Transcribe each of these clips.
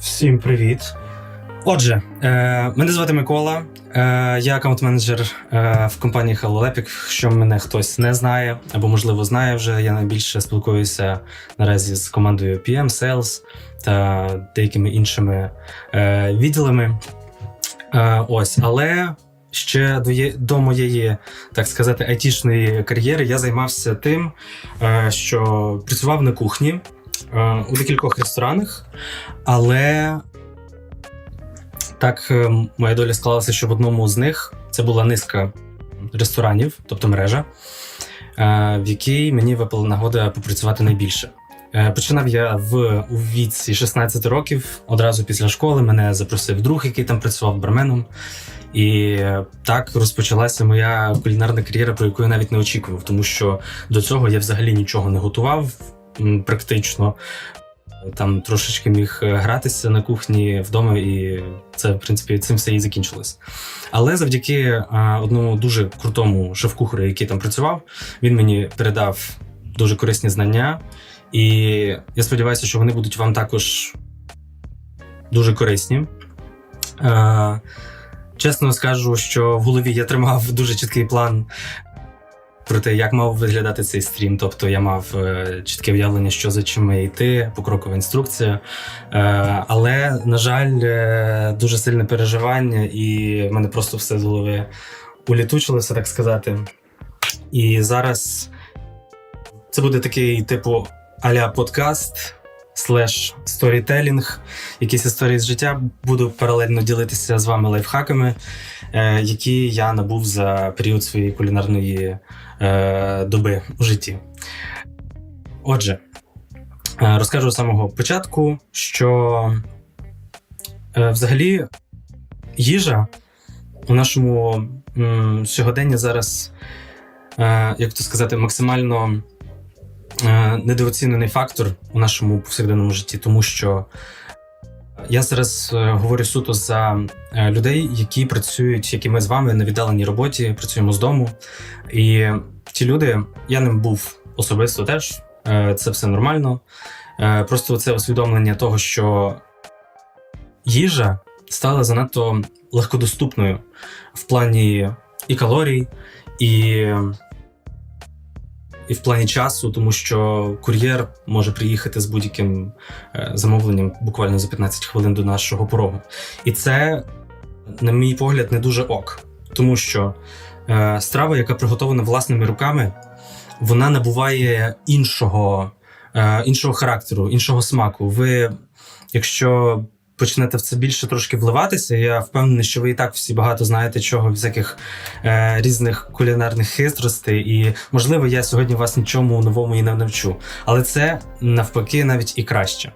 Всім привіт! Отже, мене звати Микола, я аккаунт-менеджер в компанії HelloLab. Якщо мене хтось не знає, або, можливо, знає вже, я найбільше спілкуюся наразі з командою PM, Sales та деякими іншими відділами. Але ще до моєї, так сказати, айтішної кар'єри я займався тим, що працював на кухні у декількох ресторанах, але так моя доля склалася, що в одному з них це була низка ресторанів, тобто мережа, в якій мені випала нагода попрацювати найбільше. Починав я у віці 16 років, одразу після школи мене запросив друг, який там працював барменом. І так розпочалася моя кулінарна кар'єра, про яку я навіть не очікував, тому що до цього я взагалі нічого не готував, практично. Там трошечки міг гратися на кухні вдома, і це, в принципі, цим все і закінчилось. Але завдяки одному дуже крутому шеф-кухарю, який там працював, він мені передав дуже корисні знання, і я сподіваюся, що вони будуть вам також дуже корисні. Чесно скажу, що в голові я тримав дуже чіткий план про те, як мав виглядати цей стрім. Тобто я мав чітке уявлення, що за чим має йти, покрокова інструкція. Але, на жаль, дуже сильне переживання, і в мене просто все з голови улітучилося, так сказати. І зараз це буде такий типу а-ля подкаст слеш сторітелінг, якісь історії з життя. Буду паралельно ділитися з вами лайфхаками, які я набув за період своєї кулінарної доби у житті. Отже, розкажу з самого початку, що взагалі їжа у нашому сьогоденні зараз, як то сказати, максимально недооцінений фактор у нашому повсякденному житті, тому що я зараз говорю суто за людей, які працюють, як і ми з вами, на віддаленій роботі, працюємо з дому. І ті люди, я ним був особисто теж, це все нормально. Просто це усвідомлення того, що їжа стала занадто легкодоступною в плані і калорій, і в плані часу, тому що кур'єр може приїхати з будь-яким замовленням буквально за 15 хвилин до нашого порогу. І це, на мій погляд, не дуже ок. Тому що страва, яка приготована власними руками, вона набуває іншого характеру, іншого смаку. Ви, якщо почнете в це більше трошки вливатися, я впевнений, що ви і так всі багато знаєте чого, всяких різних кулінарних хитростей, і, можливо, я сьогодні вас нічому новому і не навчу. Але це, навпаки, навіть і краще.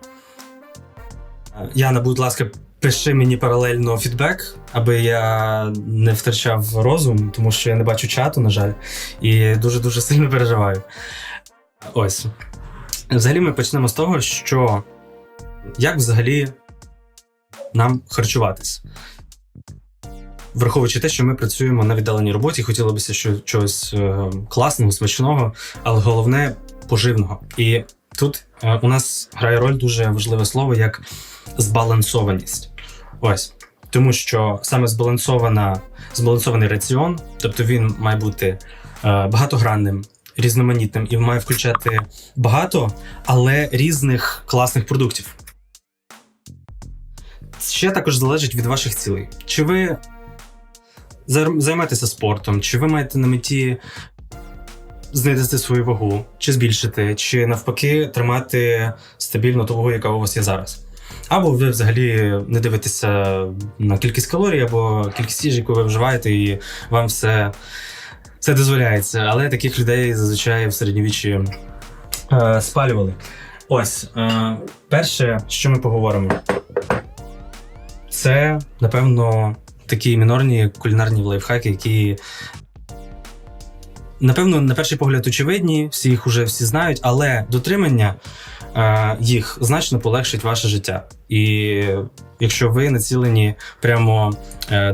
Яна, будь ласка, пиши мені паралельно фідбек, аби я не втрачав розум, тому що я не бачу чату, на жаль, і дуже-дуже сильно переживаю. Ось. Взагалі ми почнемо з того, що як взагалі нам харчуватись. Враховуючи те, що ми працюємо на віддаленій роботі, хотілося б чогось класного, смачного, але головне – поживного. І тут у нас грає роль дуже важливе слово, як збалансованість. Ось. Тому що саме збалансований раціон, тобто він має бути багатогранним, різноманітним і має включати багато, але різних класних продуктів. Ще також залежить від ваших цілей. Чи ви займаєтеся спортом, чи ви маєте на меті знизити свою вагу, чи збільшити, чи навпаки тримати стабільно ту вагу, яка у вас є зараз. Або ви взагалі не дивитеся на кількість калорій, або кількість їжі, яку ви вживаєте, і вам все дозволяється. Але таких людей зазвичай в середньовіччі спалювали. Ось, перше, що ми поговоримо. Це, напевно, такі мінорні кулінарні лайфхаки, які, напевно, на перший погляд очевидні, всі їх уже всі знають, але дотримання їх значно полегшить ваше життя. І якщо ви націлені прямо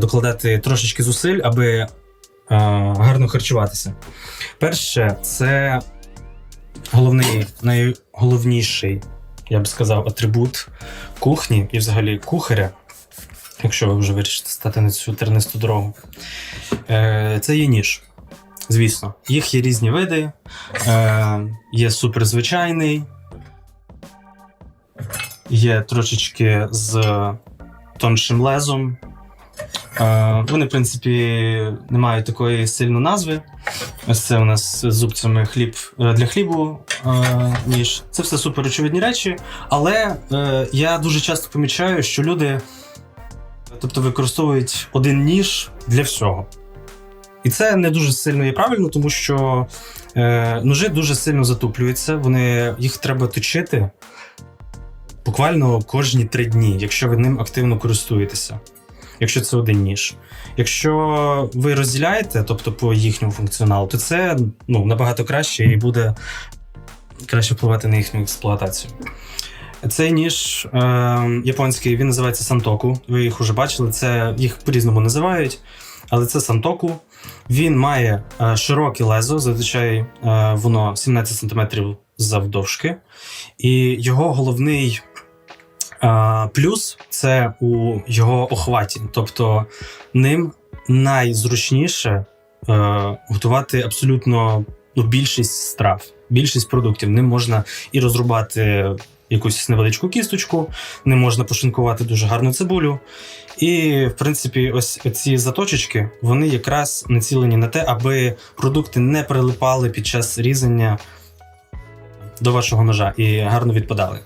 докладати трошечки зусиль, аби гарно харчуватися. Перше, це найголовніший, я б сказав, атрибут кухні і взагалі кухаря, якщо ви вже вирішите стати на цю тернисту дорогу. Це є ніж. Звісно, їх є різні види, є суперзвичайний, є трошечки з тоншим лезом. Вони, в принципі, не мають такої сильної назви. Ось це у нас з зубцями хліб для хлібу ніж. Це все супер очевидні речі, але я дуже часто помічаю, що люди використовують один ніж для всього. І це не дуже сильно є правильно, тому що ножи дуже сильно затуплюються, їх треба точити буквально кожні 3 дні, якщо ви ним активно користуєтеся, якщо це один ніж. Якщо ви розділяєте, тобто по їхньому функціоналу, то це набагато краще і буде краще впливати на їхню експлуатацію. Цей ніж японський, він називається сантоку, ви їх вже бачили, їх по-різному називають, але це сантоку. Він має широке лезо, зазвичай воно 17 см завдовжки. І його головний плюс – це у його охваті. Тобто ним найзручніше готувати абсолютно більшість страв, більшість продуктів. Ним можна і розрубати якусь невеличку кісточку, ним можна пошинкувати дуже гарну цибулю. І, в принципі, ось ці заточечки, вони якраз націлені на те, аби продукти не прилипали під час різання до вашого ножа і гарно відпадали.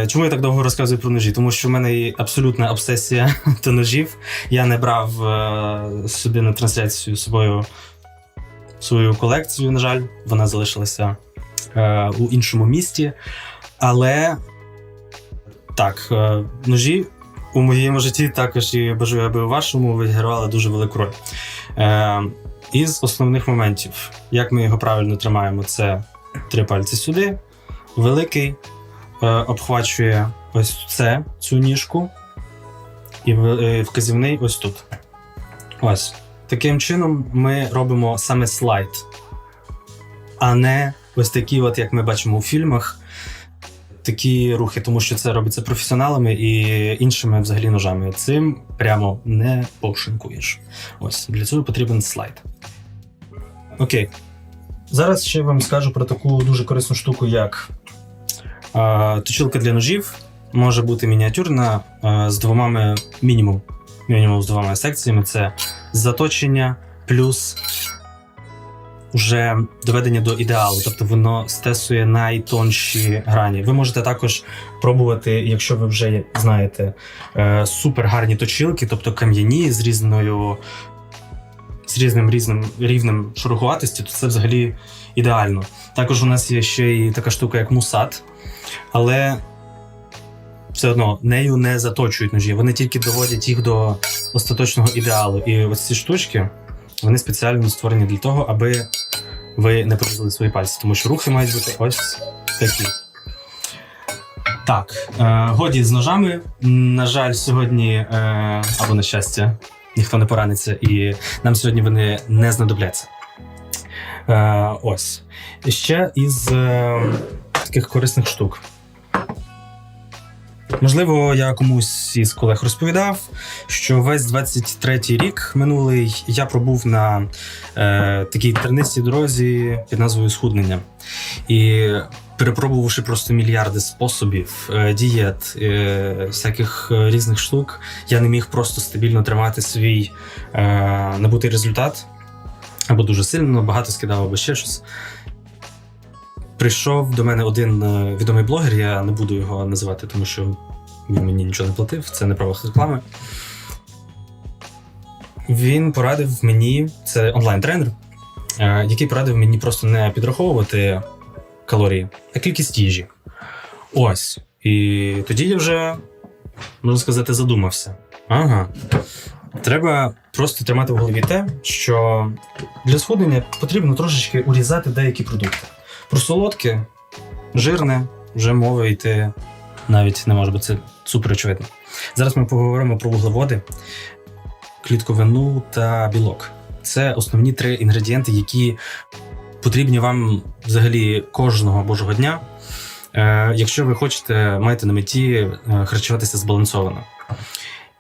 Чому я так довго розказую про ножі? Тому що в мене є абсолютна обсесія до ножів. Я не брав сюди на трансляцію свою колекцію, на жаль. Вона залишилася у іншому місті. Але так, ножі у моєму житті також, і бажаю, аби у вашому, відігравали дуже велику роль. Із основних моментів, як ми його правильно тримаємо, це 3 пальці сюди, великий обхвачує ось цю ніжку, і вказівний ось тут. Ось. Таким чином ми робимо саме слайд, а не ось такі, як ми бачимо у фільмах, такі рухи, тому що це робиться професіоналами і іншими взагалі ножами. Цим прямо не пошинкуєш. Ось, для цього потрібен слайд. Окей. Зараз ще вам скажу про таку дуже корисну штуку, як точилка для ножів. Може бути мініатюрна з мінімум з 2 секціями. Це заточення плюс вже доведення до ідеалу, тобто воно стесує найтонші грані. Ви можете також пробувати, якщо ви вже знаєте, супер гарні точилки, тобто кам'яні з різним рівнем шероховатості, то це взагалі ідеально. Також у нас є ще і така штука, як мусат, але все одно нею не заточують ножі, вони тільки доводять їх до остаточного ідеалу. І ось ці штучки, вони спеціально створені для того, аби ви не порізали свої пальці, тому що рухи мають бути ось такі. Так, годі з ножами. На жаль, сьогодні, або на щастя, ніхто не пораниться, і нам сьогодні вони не знадобляться. Ось. Ще із таких корисних штук. Можливо, я комусь із колег розповідав, що весь 23-й рік минулий я пробув на такій тернистій дорозі під назвою схуднення. І перепробувавши просто мільярди способів, дієт, всяких різних штук, я не міг просто стабільно тримати свій набутий результат. Або дуже сильно, багато скидав, або ще щось. Прийшов до мене один відомий блогер, я не буду його називати, тому що він мені нічого не платив, це не право реклами. Він порадив мені, це онлайн-тренер, який порадив мені просто не підраховувати калорії, а кількість їжі. Ось. І тоді я вже, можна сказати, задумався. Ага. Треба просто тримати в голові те, що для схуднення потрібно трошечки урізати деякі продукти. Про солодке, жирне, вже мови йти навіть не може, бо це супер очевидно. Зараз ми поговоримо про вуглеводи, клітковину та білок. це основні 3 інгредієнти, які потрібні вам взагалі кожного божого дня, якщо ви хочете, маєте на меті харчуватися збалансовано.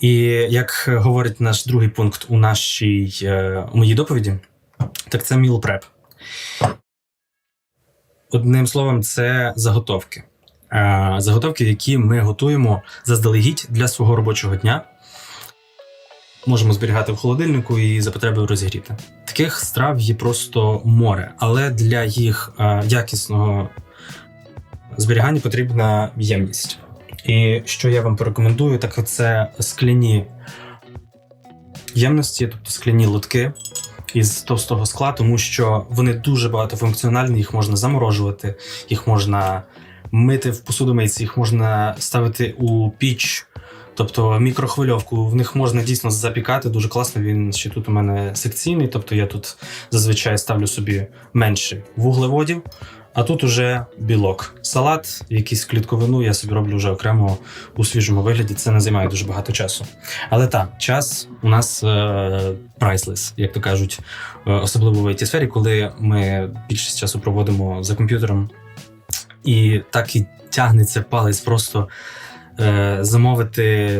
І як говорить наш другий пункт у моїй доповіді, так це meal prep. Одним словом, це заготовки. Заготовки, які ми готуємо заздалегідь для свого робочого дня. Можемо зберігати в холодильнику і за потребою розігріти. Таких страв є просто море, але для їх якісного зберігання потрібна ємність. І що я вам порекомендую, так це скляні ємності, тобто скляні лотки із товстого скла, тому що вони дуже багатофункціональні, їх можна заморожувати, їх можна мити в посудомийці, їх можна ставити у піч, тобто мікрохвильовку, в них можна дійсно запікати, дуже класно, він ще тут у мене секційний, тобто я тут зазвичай ставлю собі менше вуглеводів, а тут уже білок. Салат, якийсь клітковину я собі роблю вже окремо у свіжому вигляді, це не займає дуже багато часу. Але так, час у нас priceless, як то кажуть, особливо в IT-сфері, коли ми більшість часу проводимо за комп'ютером, і так і тягнеться палець просто замовити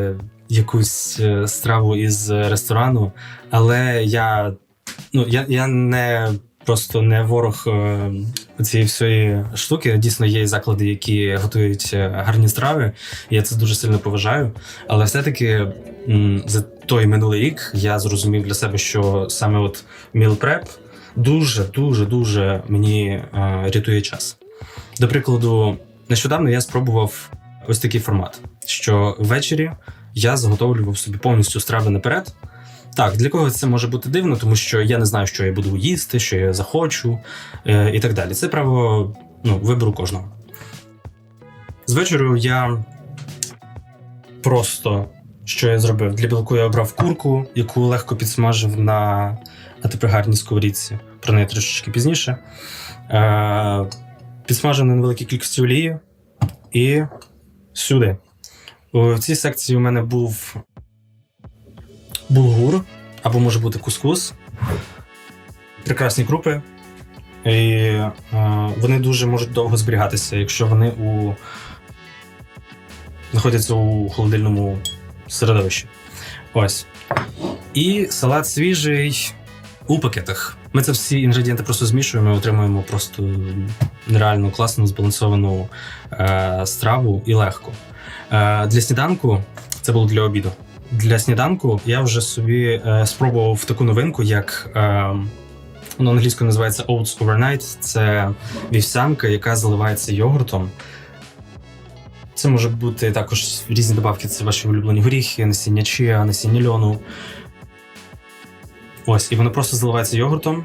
якусь страву із ресторану, але я просто не ворог цієї всієї штуки. Дійсно, є заклади, які готують гарні страви, і я це дуже сильно поважаю. Але все-таки за той минулий рік я зрозумів для себе, що саме от meal prep дуже мені рятує час. До прикладу, нещодавно я спробував ось такий формат, що ввечері я заготовлював собі повністю страви наперед. Так, для когось це може бути дивно, тому що я не знаю, що я буду їсти, що я захочу і так далі. Це право вибору кожного. З вечору я просто, що я зробив? Для білку я обрав курку, яку легко підсмажив на антипригарній сковорідці. Про неї трішечки пізніше. Підсмажив на невеликій кількості олії і сюди. У цій секції у мене був булгур, або може бути кускус, прекрасні крупи, і вони дуже можуть довго зберігатися, якщо вони знаходяться у холодильному середовищі. Ось. І салат свіжий у пакетах. Ми це всі інгредієнти просто змішуємо і отримуємо просто нереально класну, збалансовану страву і легко. Для сніданку, це було для обіду, для сніданку я вже собі спробував таку новинку, як воно англійською називається Oats Overnight. Це вівсянка, яка заливається йогуртом. Це може бути також різні добавки, це ваші улюблені горіхи, насіння чиа, насіння льону. Ось, і воно просто заливається йогуртом,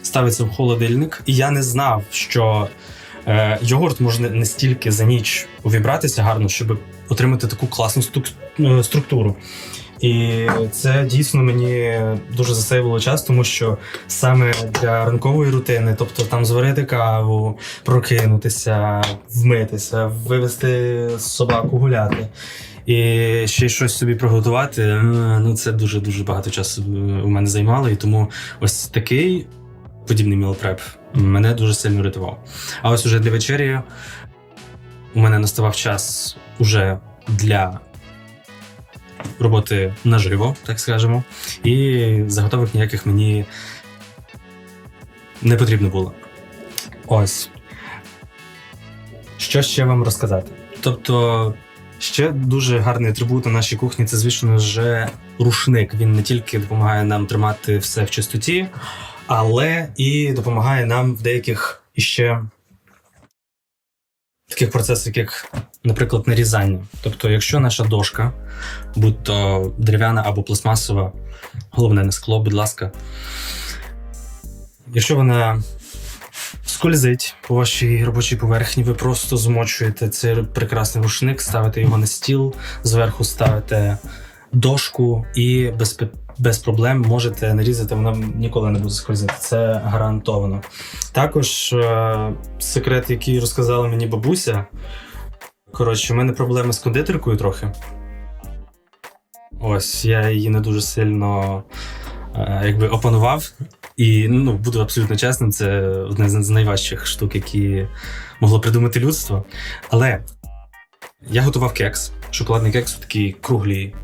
ставиться в холодильник. І я не знав, що йогурт може настільки за ніч увібратися гарно, щоб отримати таку класну структуру. І це дійсно мені дуже засейвило час, тому що саме для ранкової рутини, тобто там зварити каву, прокинутися, вмитися, вивести собаку гуляти і ще щось собі приготувати, це дуже-дуже багато часу у мене займало, і тому ось такий подібний meal prep мене дуже сильно рятував. А ось уже для вечері у мене наставав час уже для роботи наживо, так скажемо, і заготовок ніяких мені не потрібно було. Ось. Що ще вам розказати? Тобто, ще дуже гарний атрибут на нашій кухні – це, звісно ж, рушник. Він не тільки допомагає нам тримати все в чистоті, але і допомагає нам в деяких іще таких процесах, як, наприклад, нарізання. Тобто, якщо наша дошка, будь то дерев'яна або пластмасова, головне не скло, будь ласка, якщо вона скользить по вашій робочій поверхні, ви просто змочуєте цей прекрасний рушник, ставите його на стіл, зверху ставите дошку і без проблем можете нарізати, вона ніколи не буде скользити. Це гарантовано. Також секрет, який розказала мені бабуся. Коротше, у мене проблеми з кондитеркою трохи. Ось, я її не дуже сильно опанував. І буду абсолютно чесним, це одна з найважчих штук, які могло придумати людство. Але я готував кекс, шоколадний кекс у такій круглій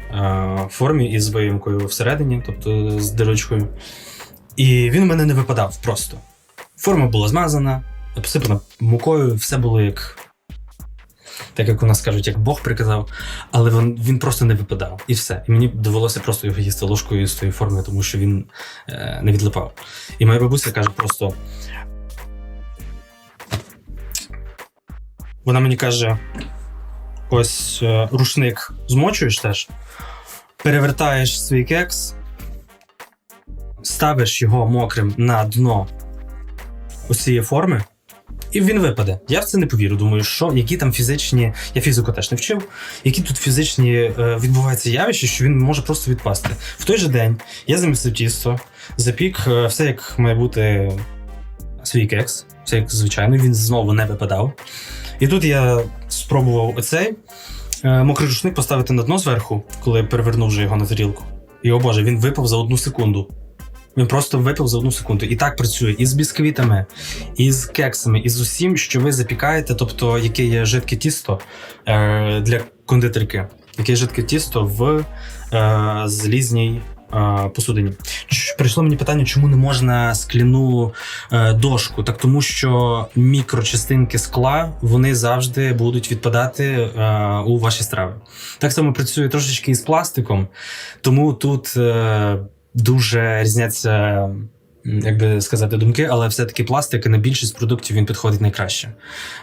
формі із виїмкою всередині, тобто з дирочкою. І він у мене не випадав просто. Форма була змазана, посипана мукою, все було так як у нас кажуть, як Бог приказав, але він просто не випадав. І все. І мені довелося просто його їсти ложкою з тої форми, тому що він не відлипав. І моя бабуся каже просто... Вона мені каже, ось рушник змочуєш теж, перевертаєш свій кекс, ставиш його мокрим на дно ось цієї форми, і він випаде. Я в це не повірю. Думаю, які там фізичні... Я фізику теж не вчив. Які тут фізичні відбуваються явища, що він може просто відпасти. В той же день я замісив тісто, запік все, як має бути свій кекс. Все як звичайно, він знову не випадав. І тут я спробував оцей мокрий рушник поставити на дно зверху, коли перевернув вже його на тарілку. І, о боже, він випав за 1 секунду. Він просто випав за 1 секунду. І так працює і з бісквітами, і з кексами, і з усім, що ви запікаєте, тобто яке є жидке тісто для кондитерки, яке є жидке тісто в залізній посудині. Прийшло мені питання, чому не можна скляну дошку? Так тому що мікрочастинки скла, вони завжди будуть відпадати у ваші страви. Так само працює трошечки і з пластиком, тому тут дуже різняться, як би сказати, думки, але все-таки пластик на більшість продуктів він підходить найкраще.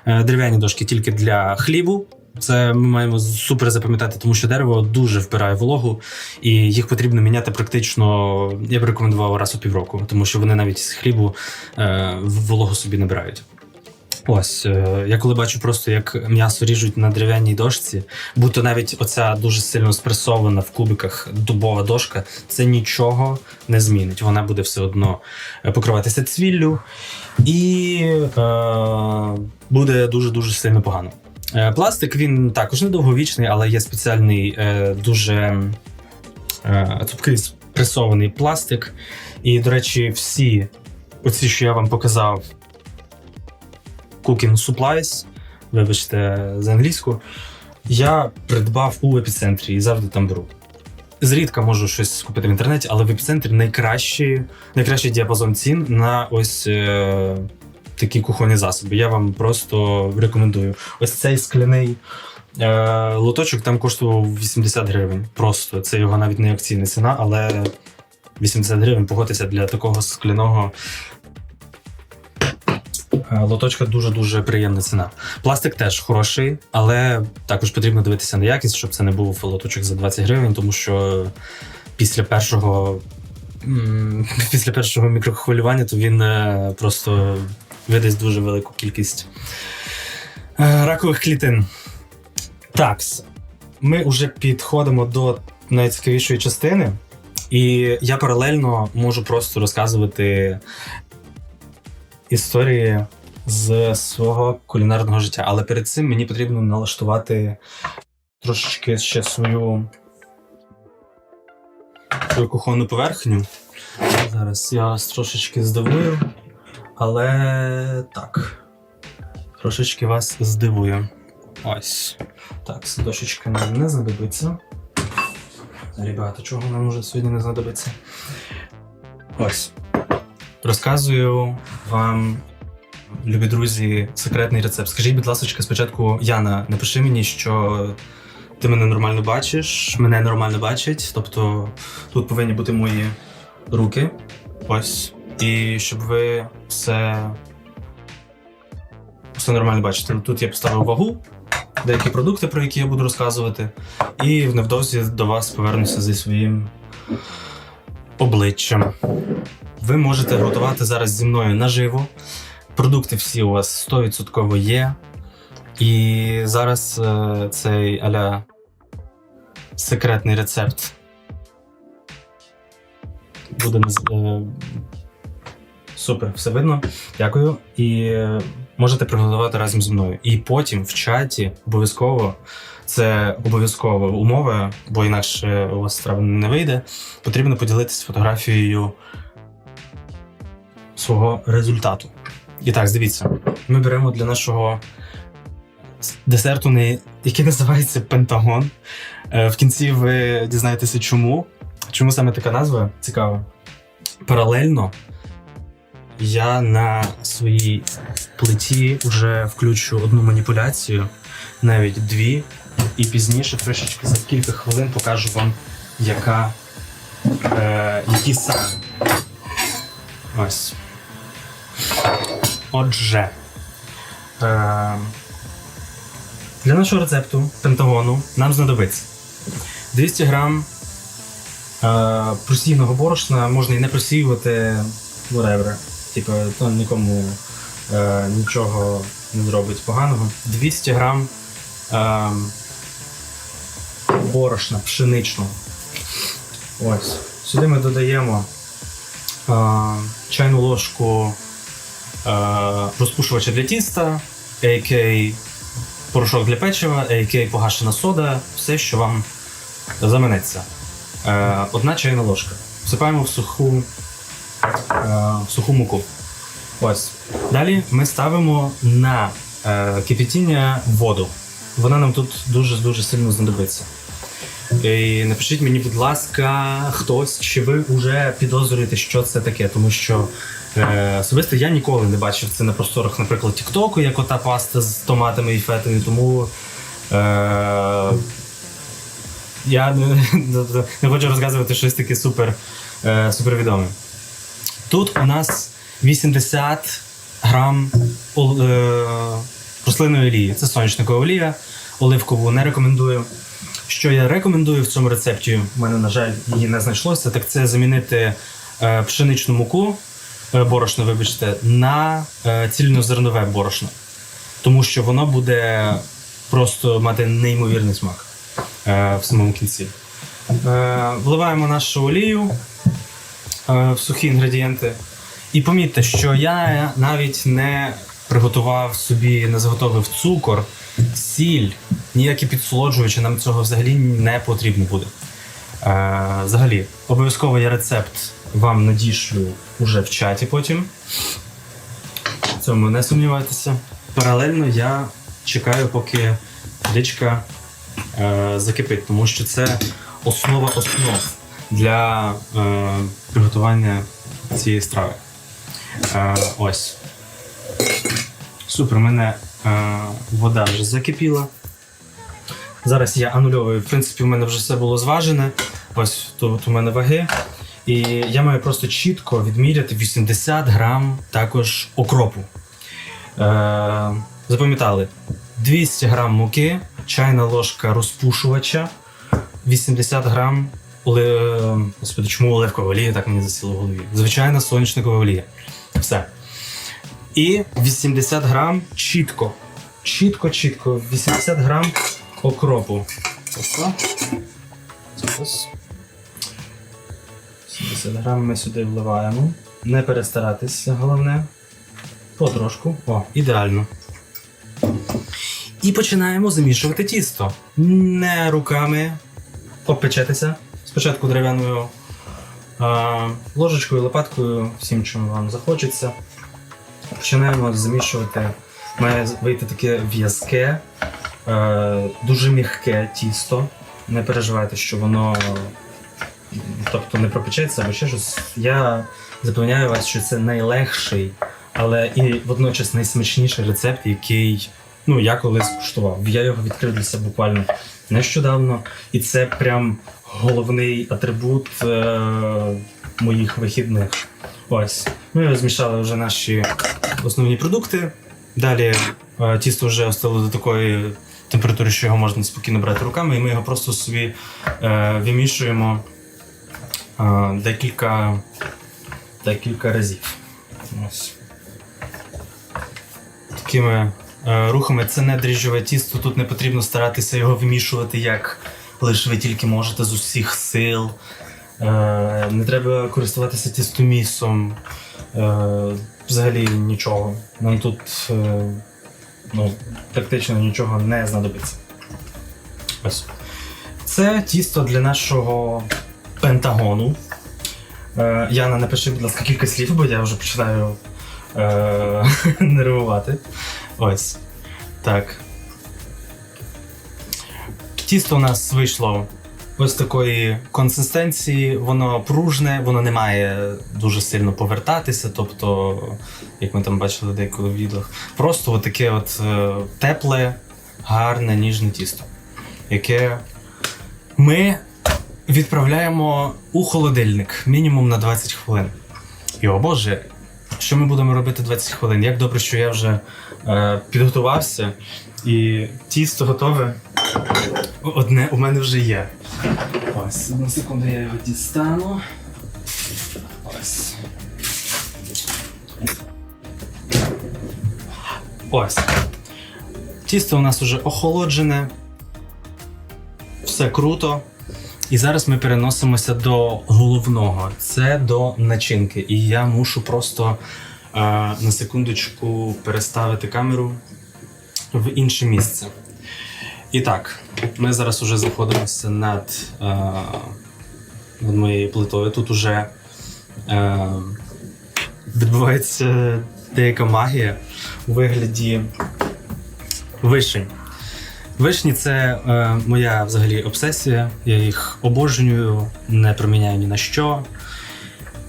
Дерев'яні дошки тільки для хлібу. Це ми маємо супер запам'ятати, тому що дерево дуже впирає вологу, і їх потрібно міняти практично, я б рекомендував, раз у півроку, тому що вони навіть з хлібу вологу собі набирають. Ось, я коли бачу просто, як м'ясо ріжуть на дерев'яній дошці, будь-то навіть оця дуже сильно спресована в кубиках дубова дошка, це нічого не змінить. Вона буде все одно покриватися цвіллю і буде дуже-дуже сильно погано. Пластик, він також недовговічний, але є спеціальний дуже цупкий спресований пластик. І, до речі, всі оці, що я вам показав, Cooking Supplies, вибачте за англійську, я придбав у епіцентрі і завжди там беру. Зрідка можу щось купити в інтернеті, але в епіцентрі найкращий діапазон цін на ось такі кухонні засоби. Я вам просто рекомендую. Ось цей скляний лоточок там коштував 80 гривень. Просто це його навіть не акційна ціна, але 80 гривень, погодьтеся, для такого скляного лоточка дуже-дуже приємна ціна. Пластик теж хороший, але також потрібно дивитися на якість, щоб це не був лоточок за 20 гривень, тому що після першого мікрохвилювання то він просто видасть дуже велику кількість ракових клітин. Так, ми вже підходимо до найцікавішої частини, і я паралельно можу просто розказувати історії з свого кулінарного життя. Але перед цим мені потрібно налаштувати трошечки ще свою кухонну поверхню. Зараз я вас трошечки здивую, але так, трошечки вас здивую. Ось. Так, дошечка нам не знадобиться. Ребята, чого нам вже сьогодні не знадобиться? Ось. Розказую вам, любі друзі, секретний рецепт. Скажіть, будь ласка, спочатку, Яна, напиши мені, що ти мене нормально бачиш, мене нормально бачать, тобто тут повинні бути мої руки, ось, і щоб ви все нормально бачите. Тут я поставив вагу, деякі продукти, про які я буду розказувати, і невдовзі до вас повернуся зі своїм обличчям. Ви можете готувати зараз зі мною наживо. Продукти всі у вас 100% є. І зараз цей а-ля секретний рецепт буде Супер, все видно. Дякую. І можете приготувати разом зі мною. І потім в чаті обов'язково, це обов'язкова умова, бо інакше у вас страва не вийде, потрібно поділитися фотографією свого результату. І так, дивіться, ми беремо для нашого десерту, який називається Пентагон. В кінці ви дізнаєтеся, чому. Чому саме така назва? Цікаво. Паралельно я на своїй плиті вже включу одну маніпуляцію, навіть дві, і пізніше, трошечки за кілька хвилин, покажу вам, які саме. Ось. Отже, для нашого рецепту Пентагону нам знадобиться 200 грам просійного борошна, можна і не просіювати, whatever. Типу, то нікому нічого не зробить поганого. 200 грам борошна пшеничного. Ось. Сюди ми додаємо чайну ложку розпушувача для тіста, a.k.a. порошок для печива, a.k.a. погашена сода, все, що вам заманеться. 1 чайна ложка. Всипаємо в суху муку. Ось. Далі ми ставимо на кипятіння воду. Вона нам тут дуже сильно знадобиться. І напишіть мені, будь ласка, хтось, чи ви вже підозрюєте, що це таке, тому що особисто я ніколи не бачив це на просторах, наприклад, Тіктоку, як ота паста з томатами і фетою, тому я не хочу розказувати щось таке супер відоме. Тут у нас 80 грам рослинної олії. Це соняшникова олія, оливкову не рекомендую. Що я рекомендую в цьому рецепті, в мене, на жаль, її не знайшлося, так це замінити пшеничну муку, борошно, вибачте, на цільнозернове борошно. Тому що воно буде просто мати неймовірний смак в самому кінці. Вливаємо нашу олію в сухі інгредієнти. І помітьте, що я навіть не приготував собі, не заготовив цукор, сіль, ніякі підсолоджувачі, нам цього взагалі не потрібно буде. Взагалі, обов'язково я рецепт вам надішлю уже в чаті потім. В цьому не сумнівайтеся. Паралельно я чекаю, поки водичка закипить, тому що це основа основ для приготування цієї страви. Ось. Супер, у мене вода вже закипіла. Зараз я анульовую. В принципі, у мене вже все було зважене. Ось тут у мене ваги. І я маю просто чітко відміряти 80 грам також окропу. Запам'ятали, 200 грам муки, чайна ложка розпушувача, 80 грам Господи, чому оливкова олія, так мені засіло в голові. Звичайна соняшникова олія. Все. І 80 грам чітко, 80 грам окропу. Опа. Зараз. 70 грам ми сюди вливаємо. Не перестаратися, головне. Потрошку. О, ідеально. І починаємо замішувати тісто. Не руками. Обпечетеся. Спочатку дерев'яною ложечкою, лопаткою, всім, чим вам захочеться. Починаємо замішувати. Має вийти таке в'язке, дуже м'яке тісто. Не переживайте, що воно не пропечеться або ще щось. Я запевняю вас, що це найлегший, але і водночас найсмачніший рецепт, який я колись куштував. Я його відкрив для себе буквально нещодавно. І це прям головний атрибут моїх вихідних. Ось. Ми змішали вже наші основні продукти. Далі тісто вже остало до такої температури, що його можна спокійно брати руками, і ми його просто собі вимішуємо декілька разів. Ось. Такими рухами. Це не дріжджове тісто, тут не потрібно старатися його вимішувати, як лише ви тільки можете з усіх сил. Не треба користуватися тістомісом. взагалі нічого. Нам тут практично нічого не знадобиться. Ось. Це тісто для нашого пентагону. Яна, напиши, будь ласка, кілька слів, бо я вже починаю нервувати. Ось. Так. Тісто у нас вийшло ось такої консистенції, воно пружне, воно не має дуже сильно повертатися, тобто, як ми там бачили в деяких відео, просто таке тепле, гарне, ніжне тісто, яке ми відправляємо у холодильник мінімум на 20 хвилин. І, о Боже, що ми будемо робити 20 хвилин? Як добре, що я вже підготувався і тісто готове. Одне у мене вже є. Ось, одну секунду я його дістану. Ось. Ось. Тісто у нас вже охолоджене. Все круто. І зараз ми переносимося до головного. Це до начинки. І я мушу просто на секундочку переставити камеру в інше місце. І так, ми зараз уже знаходимося над моєю плитою. Тут уже відбувається деяка магія у вигляді вишень. Вишні – це моя взагалі обсесія, я їх обожнюю, не проміняю ні на що.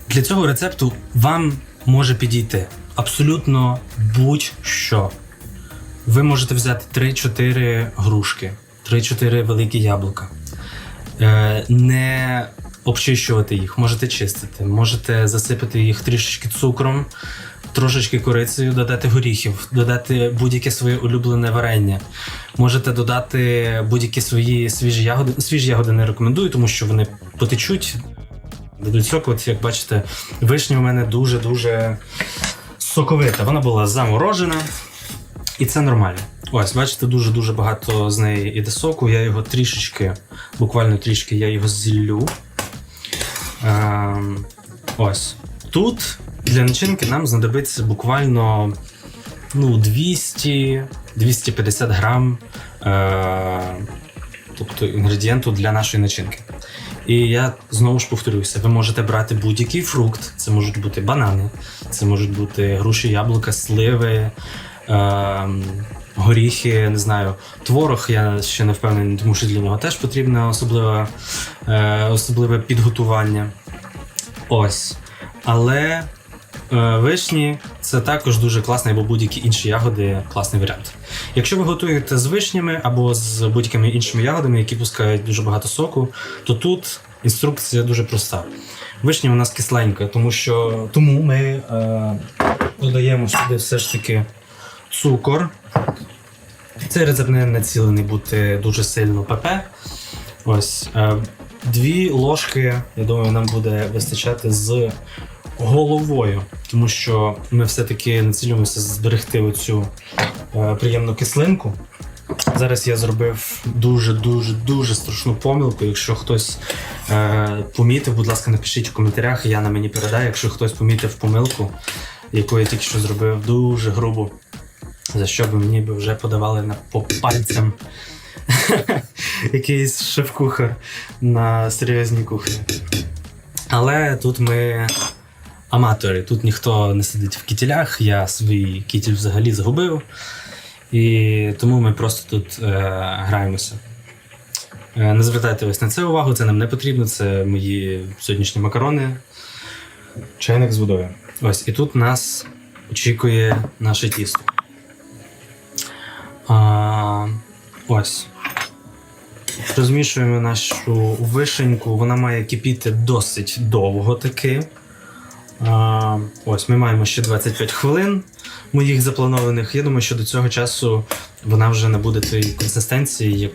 Для цього рецепту вам може підійти абсолютно будь-що. Ви можете взяти 3-4 грушки, 3-4 великі яблука, не обчищувати їх, можете чистити, можете засипати їх трішечки цукром, трошечки корицею, додати горіхів, додати будь-яке своє улюблене варення. Можете додати будь-які свої свіжі ягоди. Свіжі ягоди не рекомендую, тому що вони потечуть, дадуть сок. От як бачите, вишня у мене дуже-дуже соковита. Вона була заморожена, і це нормально. Ось, бачите, дуже-дуже багато з неї іде соку. Я його трішечки, буквально трішки, я його зіллю. Ось. Тут для начинки нам знадобиться буквально 200-250 грам тобто інгредієнту для нашої начинки. І я знову ж повторюся, ви можете брати будь-який фрукт, це можуть бути банани, це можуть бути груші, яблука, сливи, горіхи, не знаю, творог, я ще не впевнений, тому що для нього теж потрібне особливе підготування. Ось. Але вишні – це також дуже класний, або будь-які інші ягоди – класний варіант. Якщо ви готуєте з вишнями або з будь-якими іншими ягодами, які пускають дуже багато соку, то тут інструкція дуже проста. Вишня у нас кисленька, тому ми додаємо сюди все ж таки цукор. Цей рецепт не націлений бути дуже сильно ПП. Ось, 2 ложки, я думаю, нам буде вистачати з головою, тому що ми все-таки націлюємося зберегти оцю приємну кислинку. Зараз я зробив дуже страшну помилку. Якщо хтось помітив, будь ласка, напишіть в коментарях, Яна мені передає, якщо хтось помітив помилку, яку я тільки що зробив дуже грубо, за що би мені вже подавали по пальцям якийсь шеф-кухар на серйозній кухні. Але тут ми аматори, тут ніхто не сидить в кітелях, я свій кітель взагалі загубив, і тому ми просто тут граємося. Не звертайте ось на це увагу, це нам не потрібно, це мої сьогоднішні макарони, чайник з водою. Ось, і тут нас очікує наше тісто. Ось. Розмішуємо нашу вишеньку, вона має кипіти досить довго таки. Ось, ми маємо ще 25 хвилин моїх запланованих. Я думаю, що до цього часу вона вже набуде тієї консистенції,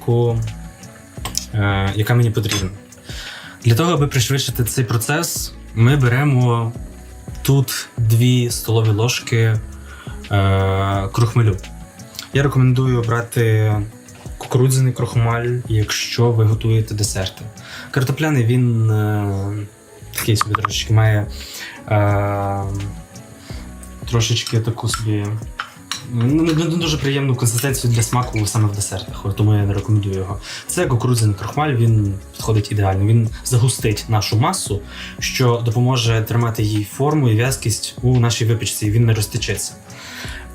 яка мені потрібна. Для того, аби пришвидшити цей процес, ми беремо тут 2 столові ложки крохмалю. Я рекомендую брати кукурудзяний крохмаль, якщо ви готуєте десерти. Картопляний він такий собі трошечки має трошечки таку собі не дуже приємну консистенцію для смаку саме в десертах, тому я не рекомендую його. Це кукурудзяний крохмаль, він підходить ідеально. Він загустить нашу масу, що допоможе тримати їй форму і в'язкість у нашій випічці, і він не розтечеться.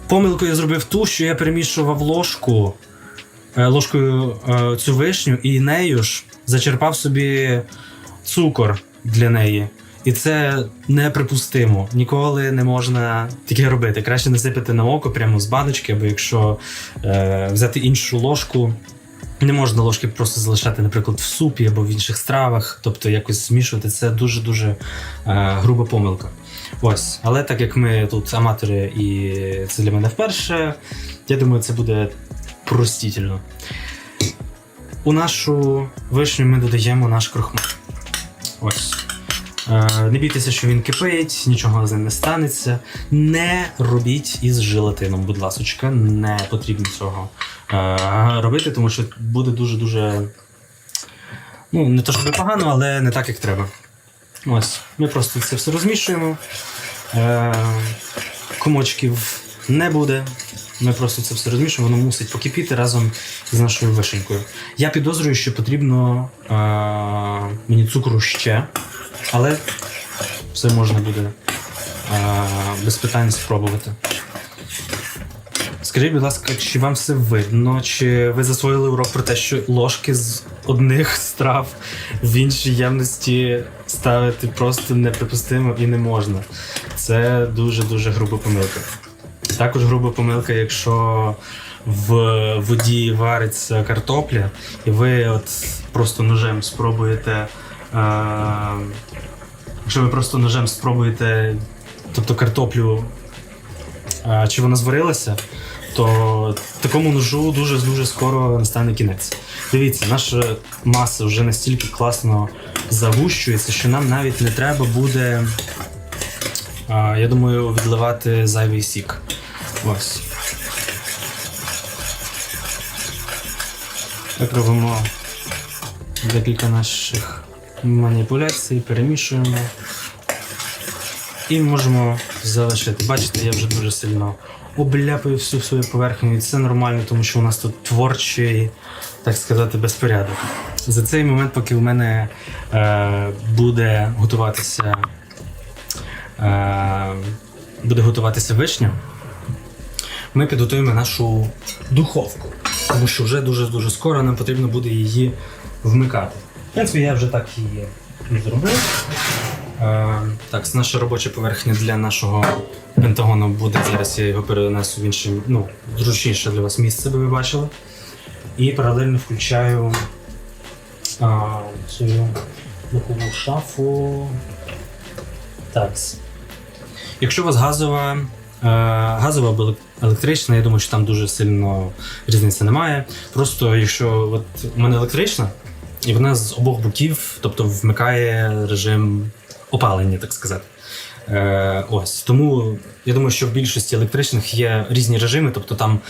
Помилку я зробив ту, що я перемішував ложкою цю вишню і нею ж зачерпав собі цукор для неї. І це неприпустимо. Ніколи не можна таке робити. Краще насипати на око прямо з баночки, або якщо взяти іншу ложку. Не можна ложки просто залишати, наприклад, в супі або в інших стравах, тобто якось змішувати. Це дуже-дуже груба помилка. Ось. Але так як ми тут аматори і це для мене вперше, я думаю, це буде простительно. У нашу вишню ми додаємо наш крохмаль. Ось. Не бійтеся, що він кипить, нічого з ним не станеться. Не робіть із желатином, будь ласочка, не потрібно цього робити, тому що буде дуже-дуже, не то щоб погано, але не так, як треба. Ось, ми просто це все розмішуємо, комочків не буде, ми просто це все розмішуємо, воно мусить покипіти разом з нашою вишенькою. Я підозрюю, що потрібно мені цукру ще, але все можна буде без питань спробувати. Скажіть, будь ласка, чи вам все видно, чи ви засвоїли урок про те, що ложки з одних страв в інші ємності ставити просто неприпустимо і не можна. Це дуже-дуже груба помилка. Також груба помилка, якщо в воді вариться картопля, і ви от просто ножем спробуєте, тобто картоплю, чи вона зварилася, то такому ножу дуже скоро настане кінець. Дивіться, наша маса вже настільки класно загущується, що нам навіть не треба буде, я думаю, відливати зайвий сік. Ось. Так робимо декілька наших маніпуляцій, перемішуємо. І можемо залишити. Бачите, я вже дуже сильно обляпаю всю свою поверхню, і це нормально, тому що у нас тут творчий, так сказати, безпорядок. За цей момент, поки в мене буде готуватися вишня, ми підготуємо нашу духовку, тому що вже дуже скоро нам потрібно буде її вмикати. В принципі, я вже так її зробив. Так, наша робоча поверхня для нашого пентагону буде, зараз я його перенесу в інше, зручніше для вас місце, би ви бачили. І паралельно включаю свою духову шафу. Так. Якщо у вас газова або електрична, я думаю, що там дуже сильно різниці немає. Просто якщо у мене електрична, і вона з обох боків, тобто вмикає режим опалення, так сказати. Ось. Тому я думаю, що в більшості електричних є різні режими, тобто там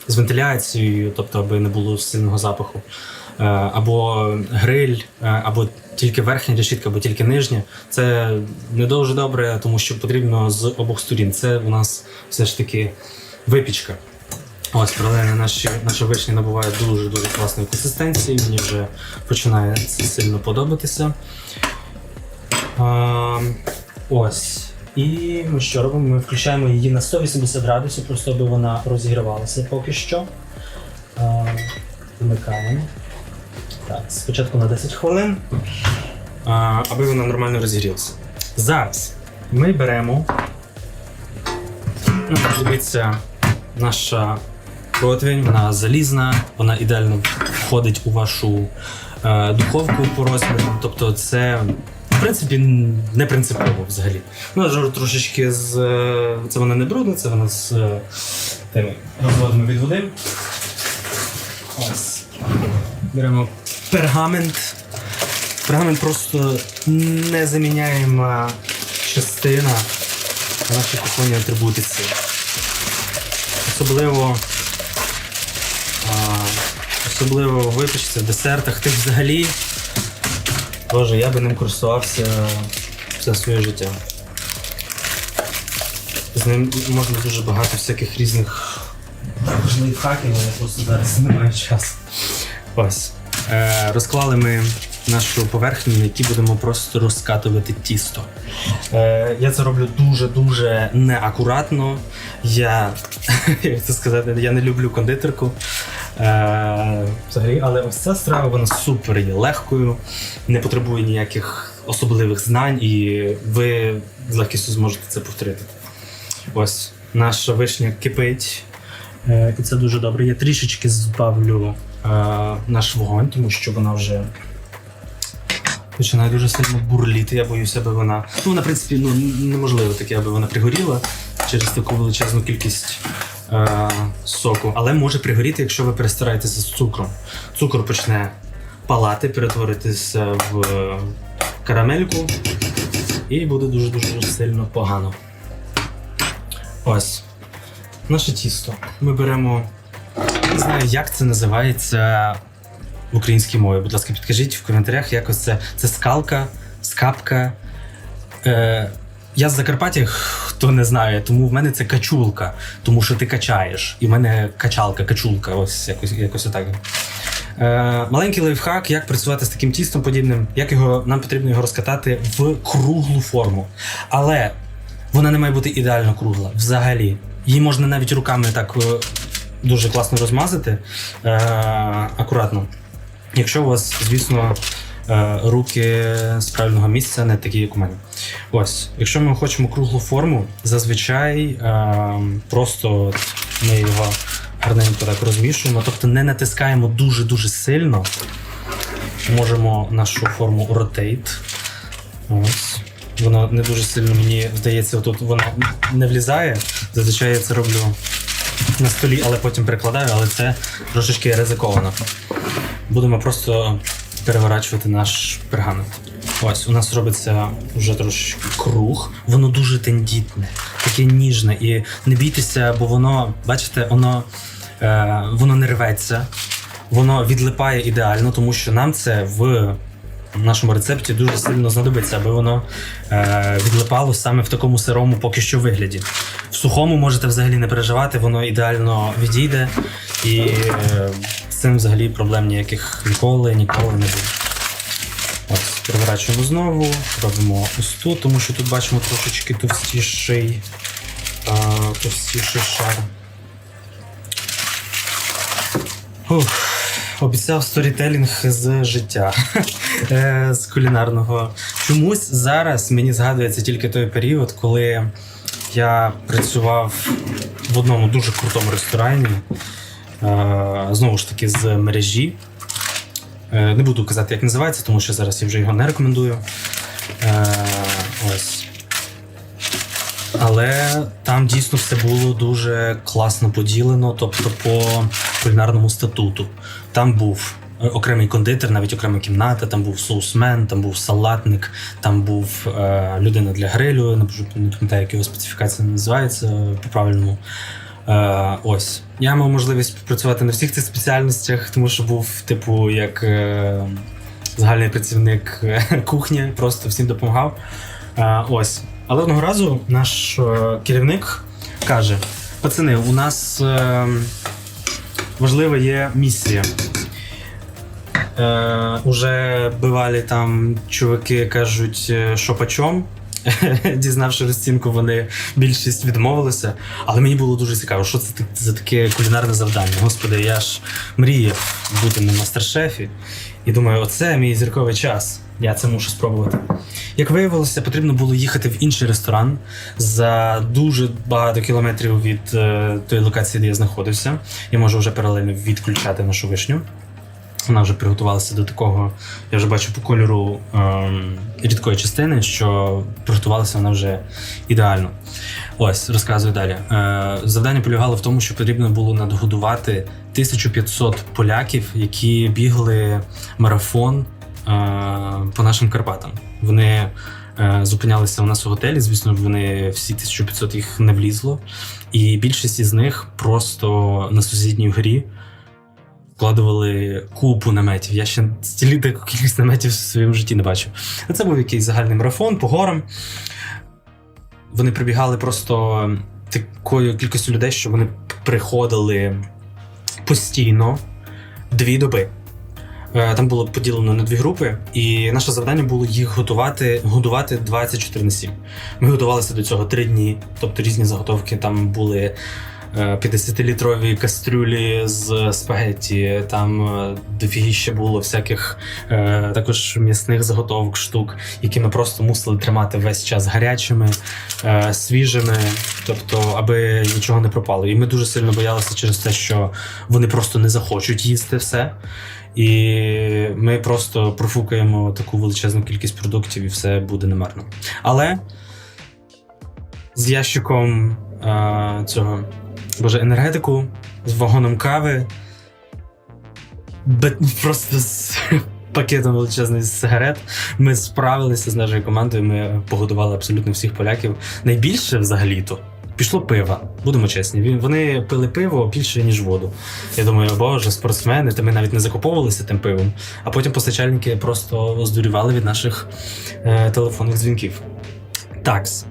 з вентиляцією, тобто аби не було сильного запаху, або гриль, або тільки верхня решітка, або тільки нижня. Це не дуже добре, тому що потрібно з обох сторін. Це у нас все ж таки випічка. Ось, паралельно наша вишня набуває дуже класної консистенції, мені вже починає це сильно подобатися. Ось. І ми що робимо? Ми включаємо її на 180 градусів, просто аби вона розігрівалася поки що. Вмикаємо. Так, спочатку на 10 хвилин, аби вона нормально розігрілася. Зараз ми беремо, дивіться, наша противень, вона залізна, вона ідеально входить у вашу духовку по розмірам, тобто це, в принципі, не принципово взагалі. Трошечки це вона не брудна, це вона з тими розводами від води. Ось. Беремо пергамент. Пергамент просто незаміняєма частина в нашій кухонній атрибутиці. Особливо в випічці, в десертах. Ти взагалі, Боже, я би ним користувався все своє життя. З ним можна дуже багато всяких різних лайфхаків, але я просто зараз не маю часу. Ось. Розклали ми нашу поверхню, на якій будемо просто розкатувати тісто. Я це роблю дуже-дуже неакуратно. Як це сказати, я не люблю кондитерку. Взагалі, але ось ця страва, вона супер є легкою, не потребує ніяких особливих знань, і ви з легкістю зможете це повторити. Ось, наша вишня кипить, і це дуже добре. Я трішечки збавлю наш вогонь, тому що вона вже починає дуже сильно бурліти. Я боюся, аби вона... вона, в принципі, неможливо таке, аби вона пригоріла через таку величезну кількість соку. Але може пригоріти, якщо ви перестараєтеся з цукром. Цукор почне палати, перетворитися в карамельку, і буде дуже-дуже сильно погано. Ось. Наше тісто. Ми беремо... Не знаю, як це називається в українській мові. Будь ласка, підкажіть в коментарях, якось це. Це скалка, скапка. Я з Закарпаття, хто не знає, тому в мене це качулка, тому що ти качаєш. І в мене качалка, качулка, ось якось отак. Маленький лайфхак, як працювати з таким тістом подібним, нам потрібно його розкатати в круглу форму. Але вона не має бути ідеально кругла, взагалі. Її можна навіть руками так дуже класно розмазати, акуратно. Якщо у вас, звісно, руки з правильного місця не такі, як у мене. Ось, якщо ми хочемо круглу форму, зазвичай просто ми його гарненько так розмішуємо, тобто не натискаємо дуже-дуже сильно. Можемо нашу форму rotate. Ось. Воно не дуже сильно, мені здається, тут воно не влізає. Зазвичай я це роблю на столі, але потім перекладаю, але це трошечки ризиковано. Будемо просто переворачувати наш пергамент. Ось, у нас робиться вже трошечки круг. Воно дуже тендітне, таке ніжне. І не бійтеся, бо воно, бачите, воно не рветься. Воно відлипає ідеально, тому що нам це в нашому рецепті дуже сильно знадобиться, аби воно відлипало саме в такому сирому поки що вигляді. В сухому можете взагалі не переживати, воно ідеально відійде, і з цим взагалі проблем ніяких ніколи не буде. Ось, переворачуємо знову, робимо ось тут, тому що тут бачимо трошечки товстіший шар. Обіцяв сторітелінг з життя, з кулінарного. Чомусь зараз мені згадується тільки той період, коли я працював в одному дуже крутому ресторані, знову ж таки з мережі. Не буду казати, як називається, тому що зараз я вже його не рекомендую. Ось. Але там дійсно все було дуже класно поділено, тобто по кулінарному статуту. Там був окремий кондитер, навіть окрема кімната, там був соусмен, там був салатник, там був людина для грилю, не пам'ятаю, як його специфікація називається по-правильному. Ось. Я мав можливість працювати на всіх цих спеціальностях, тому що був, типу, як загальний працівник кухні, просто всім допомагав. Ось. Але одного разу наш керівник каже: пацани, у нас важлива є місія. Уже бивалі там чуваки кажуть, що почом. Дізнавши розцінку, вони більшість відмовилися. Але мені було дуже цікаво, що це за таке кулінарне завдання. Господи, я ж мріяв бути на мастер-шефі. І думаю, оце мій зірковий час. Я це мушу спробувати. Як виявилося, потрібно було їхати в інший ресторан за дуже багато кілометрів від тої локації, де я знаходився. Я можу вже паралельно відключати нашу вишню. Вона вже приготувалася до такого, я вже бачу по кольору рідкої частини, що приготувалася вона вже ідеально. Ось, розказую далі. Завдання полягало в тому, що потрібно було надгодувати 1500 поляків, які бігли марафон по нашим Карпатам. Вони зупинялися у нас у готелі, звісно, вони всі 1500 їх не влізло. І більшість із них просто на сусідній горі вкладували купу наметів. Я ще стільки таку кількість наметів в своєму житті не бачив. Це був якийсь загальний марафон по горам. вони прибігали просто такою кількістю людей, що вони приходили постійно 2 доби. Там було поділено на 2 групи, і наше завдання було їх годувати 24/7. Ми готувалися до цього 3 дні, тобто різні заготовки. Там були 50-літрові кастрюлі з спагетті, там дофігіще було всяких також м'ясних заготовок, штук, які ми просто мусили тримати весь час гарячими, свіжими, тобто аби нічого не пропало. І ми дуже сильно боялися через те, що вони просто не захочуть їсти все. І ми просто профукаємо таку величезну кількість продуктів і все буде немарно. Але з ящиком енергетику, з вагоном кави, просто з пакетом величезних сигарет ми справилися з нашою командою, ми погодували абсолютно всіх поляків. Найбільше взагалі-то пішло пива, будемо чесні. Вони пили пиво більше, ніж воду. Я думаю, боже, спортсмени, та ми навіть не закуповувалися тим пивом. А потім постачальники просто здурювали від наших телефонних дзвінків. Такс.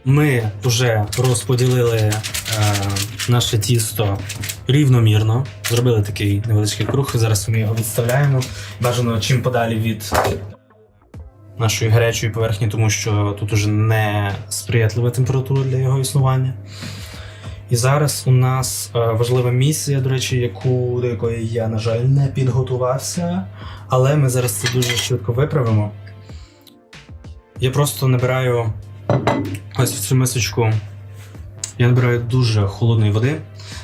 Ми вже розподілили наше тісто рівномірно. Зробили такий невеличкий круг. Зараз ми його відставляємо. Бажано чим подалі від нашої гарячої поверхні, тому що тут уже не сприятлива температура для його існування. І зараз у нас важлива місія, до речі, до якої я, на жаль, не підготувався, але ми зараз це дуже швидко виправимо. Я просто набираю ось в цю мисочку, я набираю дуже холодної води.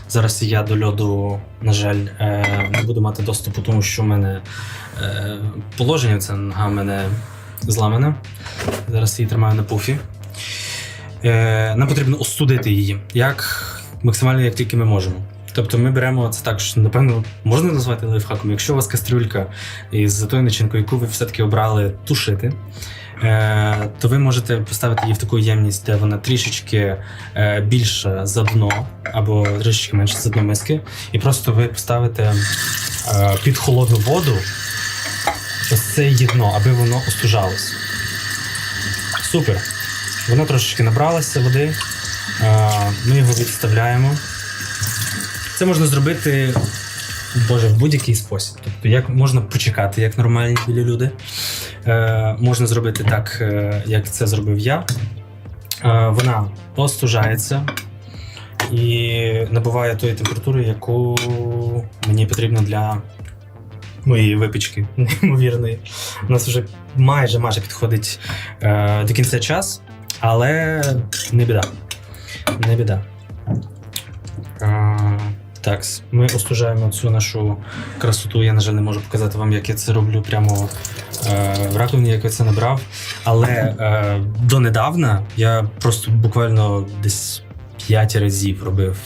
Зараз я до льоду, на жаль, не буду мати доступу, тому що в мене положення, це нога в мене зламана. Зараз її тримаю на пуфі. Нам потрібно остудити її, максимально, як тільки ми можемо. Тобто ми беремо це так, що, напевно, можна назвати лайфхаком. Якщо у вас кастрюлька із тою начинкою, яку ви все-таки обрали тушити, то ви можете поставити її в таку ємність, де вона трішечки більша за дно, або трішечки менше за дно миски, і просто ви поставите під холодну воду ось це її дно, аби воно остужалось. Супер! Воно трошечки набралося води, ми його відставляємо. Це можна зробити, в будь-який спосіб. Тобто, як можна почекати, як нормальні білі люди. Можна зробити так, як це зробив я. Вона остужається і набуває тої температури, яку мені потрібно для моєї випічки, неймовірної. У нас вже майже підходить до кінця час, але не біда. Не біда. Так, ми остужаємо цю нашу красоту. Я, на жаль, не можу показати вам, як я це роблю прямо в раковині, як я це набрав. Але донедавна я просто буквально десь 5 разів робив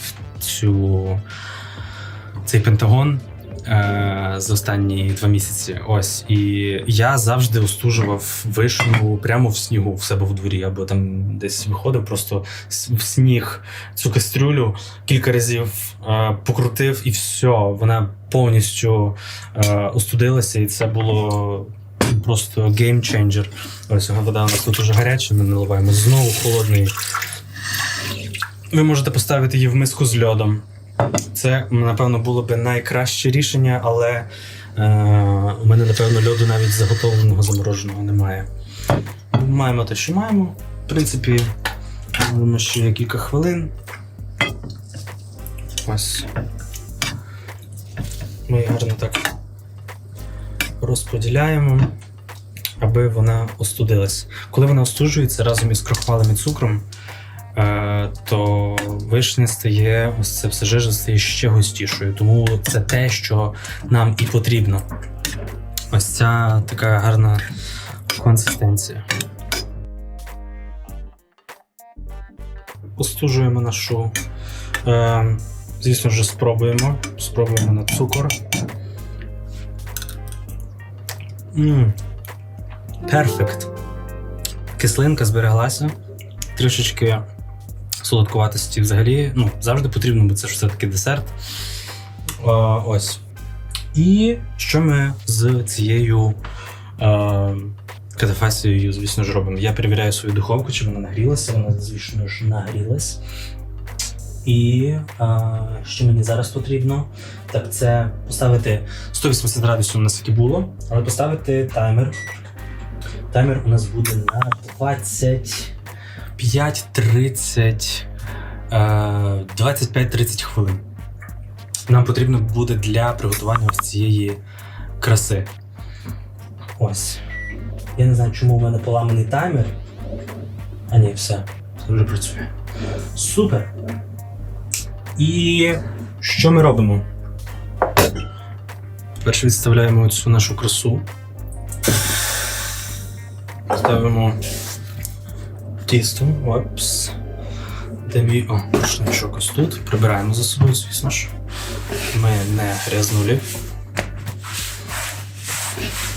цей пентагон за останні 2 місяці. Ось. І я завжди остужував вишню прямо в снігу в себе в дворі, або там десь виходив просто в сніг цю кастрюлю, кілька разів покрутив і все, вона повністю остудилася, і це було просто геймченджер. Ось вода у нас тут уже гаряча, ми наливаємо знову холодний. Ви можете поставити її в миску з льодом. Це, напевно, було б найкраще рішення, але у мене, напевно, льоду навіть заготовленого, замороженого немає. Маємо те, що маємо. В принципі, маємо ще кілька хвилин. Ось. Ми її гарно так розподіляємо, аби вона остудилась. Коли вона остужується разом із крохмалем і цукром, то вишня стає, ось це все жижа стає ще густішою. Тому це те, що нам і потрібно. Ось ця така гарна консистенція. Остужуємо нашу, звісно ж, спробуємо на цукор. Перфект. Кислинка збереглася, трішечки солодкуватості взагалі, завжди потрібно, бо це ж все-таки десерт. Ось. І що ми з цією Катафасію, звісно ж, робимо. Я перевіряю свою духовку, чи вона нагрілася. Вона, звісно ж, нагрілась. І що мені зараз потрібно, так це поставити 180 градусів у нас як і було, але поставити таймер. Таймер у нас буде на 25-30 хвилин. Нам потрібно буде для приготування ось цієї краси. Ось. Я не знаю, чому в мене поламаний таймер. А ні, все. Це вже працює. Супер! І що ми робимо? Перше відставляємо цю нашу красу. Ставимо тісто. Опс. Рушничок ось тут. Прибираємо за собою, звісно ж. Ми не грязнулі.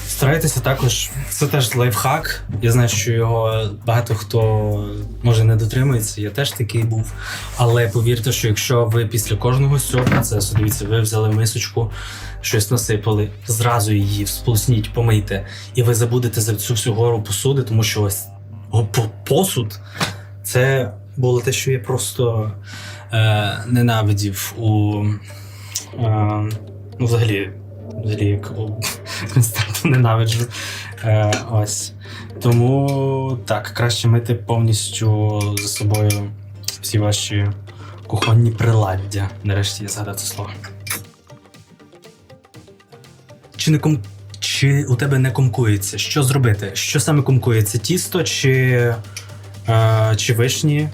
Старайтеся також, це теж лайфхак. Я знаю, що його багато хто може не дотримується, я теж такий був. Але повірте, що якщо ви після кожного з цього процесу, дивіться, ви взяли мисочку, щось насипали, зразу її всполосніть, помийте, і ви забудете за цю всю гору посуди, тому що ось посуд – це було те, що я просто ненавидів у взагалі як константу ненавиджу. Ось. Тому так, краще мити повністю за собою всі ваші кухонні приладдя. Нарешті я згадав це слово. Чи у тебе не комкується? Що зробити? Що саме комкується? Тісто чи вишні?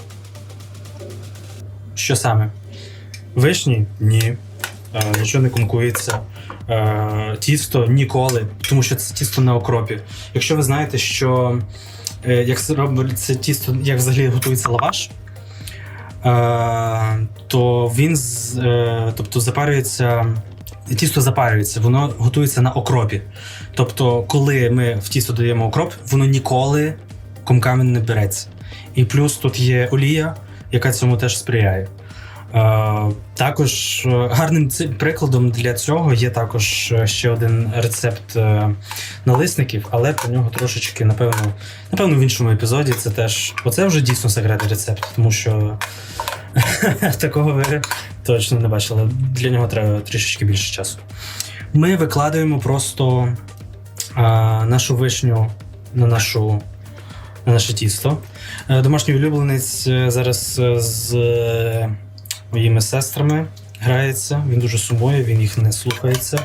Що саме? Вишні? Ні. Нічого не комкується. Тісто ніколи, тому що це тісто на окропі. Якщо ви знаєте, що як робиться тісто, як взагалі готується лаваш, то він запарюється, тісто запарюється, воно готується на окропі. Тобто, коли ми в тісто додаємо окроп, воно ніколи комками не береться. І плюс тут є олія, яка цьому теж сприяє. Також гарним прикладом для цього є також ще один рецепт налисників, але про нього трошечки, напевно в іншому епізоді. Це теж, оце вже дійсно секретний рецепт, тому що такого ви точно не бачили. Для нього треба трішечки більше часу. Ми викладаємо просто нашу вишню на наше тісто. Домашній улюбленець зараз з моїми сестрами грається, він дуже сумує, він їх не слухається.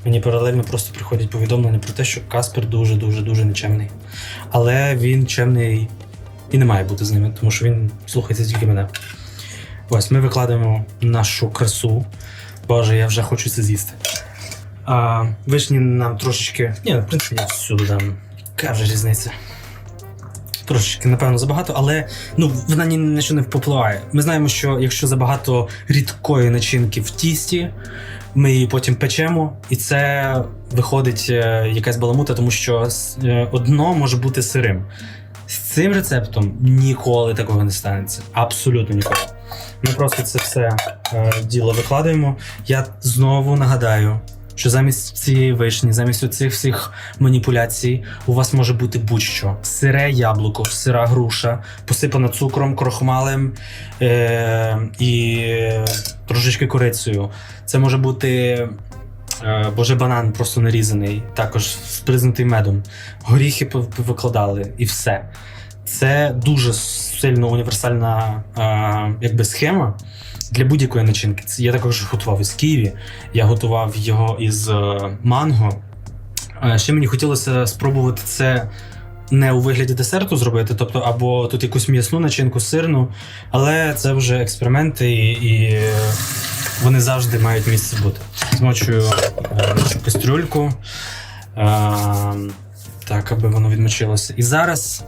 Мені паралельно просто приходять повідомлення про те, що Каспер дуже нечемний. Але він чемний і не має бути з ними, тому що він слухається тільки мене. Ось, ми викладаємо нашу красу. Боже, я вже хочу це з'їсти. Вишні нам трошечки... в принципі, я всюди дам. Яка вже різниця? Трошечки, напевно, забагато, але вона ні на що не впливає. Ми знаємо, що якщо забагато рідкої начинки в тісті, ми її потім печемо, і це виходить якась баламута, тому що одно може бути сирим. З цим рецептом ніколи такого не станеться. Абсолютно ніколи. Ми просто це все діло викладаємо. Я знову нагадаю, що замість цієї вишні, замість оцих всіх маніпуляцій у вас може бути будь-що. Сире яблуко, сира груша, посипана цукром, крохмалем і трошечки корицею. Це може бути банан просто нарізаний, також спризнутий медом. Горіхи викладали і все. Це дуже сильно універсальна схема для будь-якої начинки. Я також готував із ківі, я готував його із манго. Ще мені хотілося спробувати це не у вигляді десерту зробити, тобто або тут якусь м'ясну начинку, сирну, але це вже експерименти і вони завжди мають місце бути. Змочую нашу кастрюльку, так, аби воно відмочилося. І зараз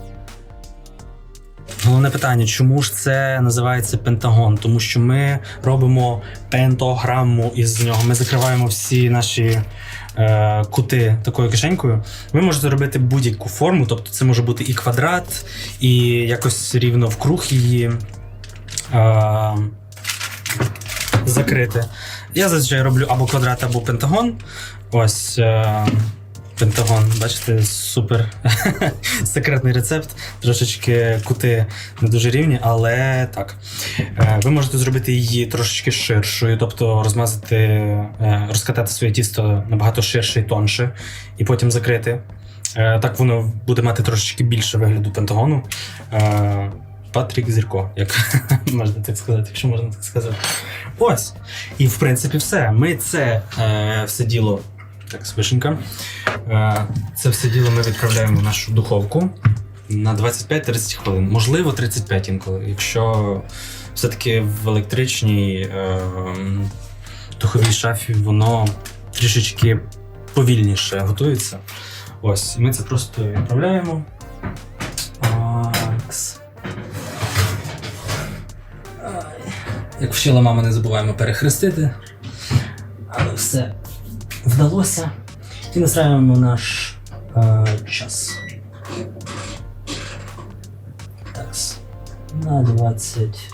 головне питання, чому ж це називається пентагон? Тому що ми робимо пентограму із нього. Ми закриваємо всі наші кути такою кишенькою. Ви можете робити будь-яку форму, тобто це може бути і квадрат, і якось рівно вкруг її закрити. Я зазвичай роблю або квадрат, або пентагон. Ось. Пентагон, бачите, супер секретний рецепт. Трошечки кути не дуже рівні, але так. Ви можете зробити її трошечки ширшою, тобто розкатати своє тісто набагато ширше і тонше, і потім закрити. Так воно буде мати трошечки більше вигляду пентагону. Патрік Зірко, як можна так сказати, якщо можна так сказати. Ось. І в принципі все. Ми це все діло. Так, свишенька. Це все діло ми відправляємо в нашу духовку на 25-30 хвилин. Можливо, 35 інколи. Якщо все-таки в електричній духовій шафі воно трішечки повільніше готується. Ось. І ми це просто відправляємо. Як вчила мама, не забуваємо перехрестити. Але все вдалося. І настраюємо наш час. Так, на 20.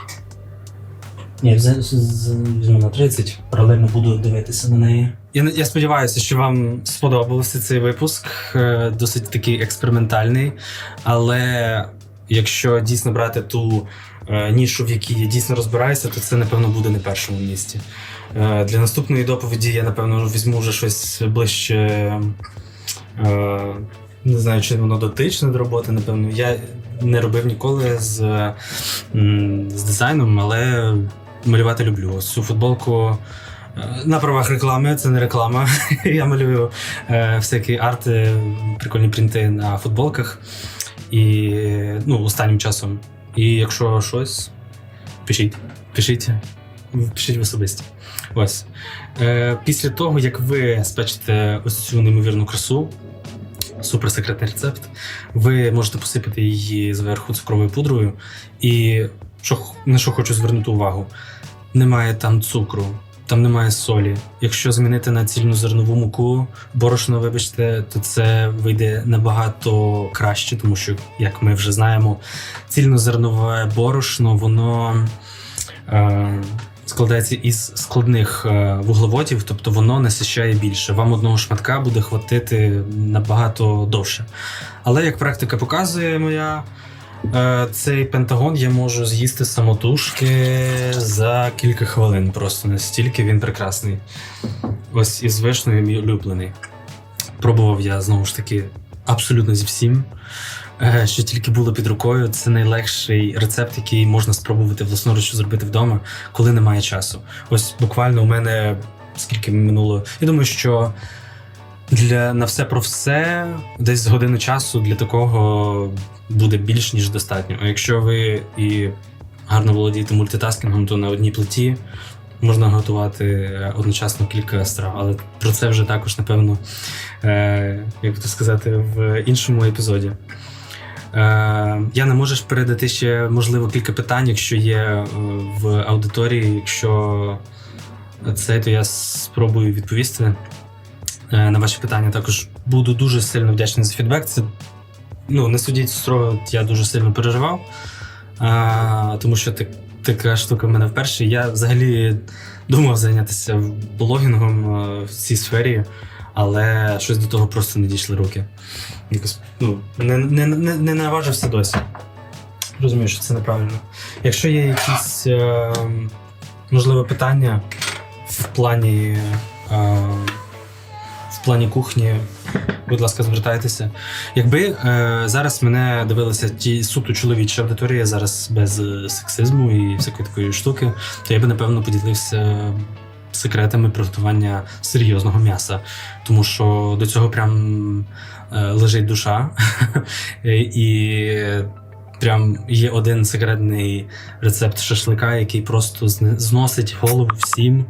Ні, візьму на 30. Паралельно буду дивитися на неї. Я сподіваюся, що вам сподобався цей випуск. Досить такий експериментальний. Але якщо дійсно брати ту нішу, в якій я дійсно розбираюся, то це, напевно, буде на першому місці. Для наступної доповіді я, напевно, візьму вже щось ближче, не знаю, чи воно дотичне до роботи, напевно. Я не робив ніколи з дизайном, але малювати люблю. Ось цю футболку на правах реклами, це не реклама. Я малюю всякі арти, прикольні принти на футболках. І, останнім часом. І якщо щось, пишіть в особисті. Ось. Після того, як ви спечете ось цю неймовірну красу, суперсекретний рецепт, ви можете посипати її зверху цукровою пудрою. І на що хочу звернути увагу, немає там цукру, там немає солі. Якщо змінити на цільнозернову муку, борошно, вибачте, то це вийде набагато краще, тому що, як ми вже знаємо, цільнозернове борошно, воно складається із складних вуглеводів, тобто воно насичає більше. Вам одного шматка буде хватити набагато довше. Але, як практика показує моя, цей пентагон я можу з'їсти самотужки за кілька хвилин. Просто настільки він прекрасний. Ось із вишнею мій улюблений. Пробував я, знову ж таки, абсолютно зі всім, що тільки було під рукою. Це найлегший рецепт, який можна спробувати власноруч зробити вдома, коли немає часу. Ось буквально у мене, скільки минуло, я думаю, що на все про все десь годину часу для такого буде більш ніж достатньо. А якщо ви і гарно володієте мультитаскінгом, то на одній плиті можна готувати одночасно кілька страв. Але про це вже також, напевно, як би то сказати, в іншому епізоді. Я не можу передати ще, можливо, кілька питань, якщо є в аудиторії. Якщо це, то я спробую відповісти на ваші питання. Також буду дуже сильно вдячний за фідбек. Це, не судіть строго, я дуже сильно переживав, тому що така штука в мене вперше. Я взагалі думав зайнятися блогінгом в цій сфері, але щось до того просто не дійшли руки. Якось, не наважився досі. Розумію, що це неправильно. Якщо є якісь, можливо, питання в плані кухні, будь ласка, звертайтеся. Якби зараз мене дивилася ті суто чоловічі аудиторії, зараз без сексизму і всякої такої штуки, то я би, напевно, поділився секретами приготування серйозного м'яса. Тому що до цього прям лежить душа. І прям є один секретний рецепт шашлика, який просто зносить голову всім.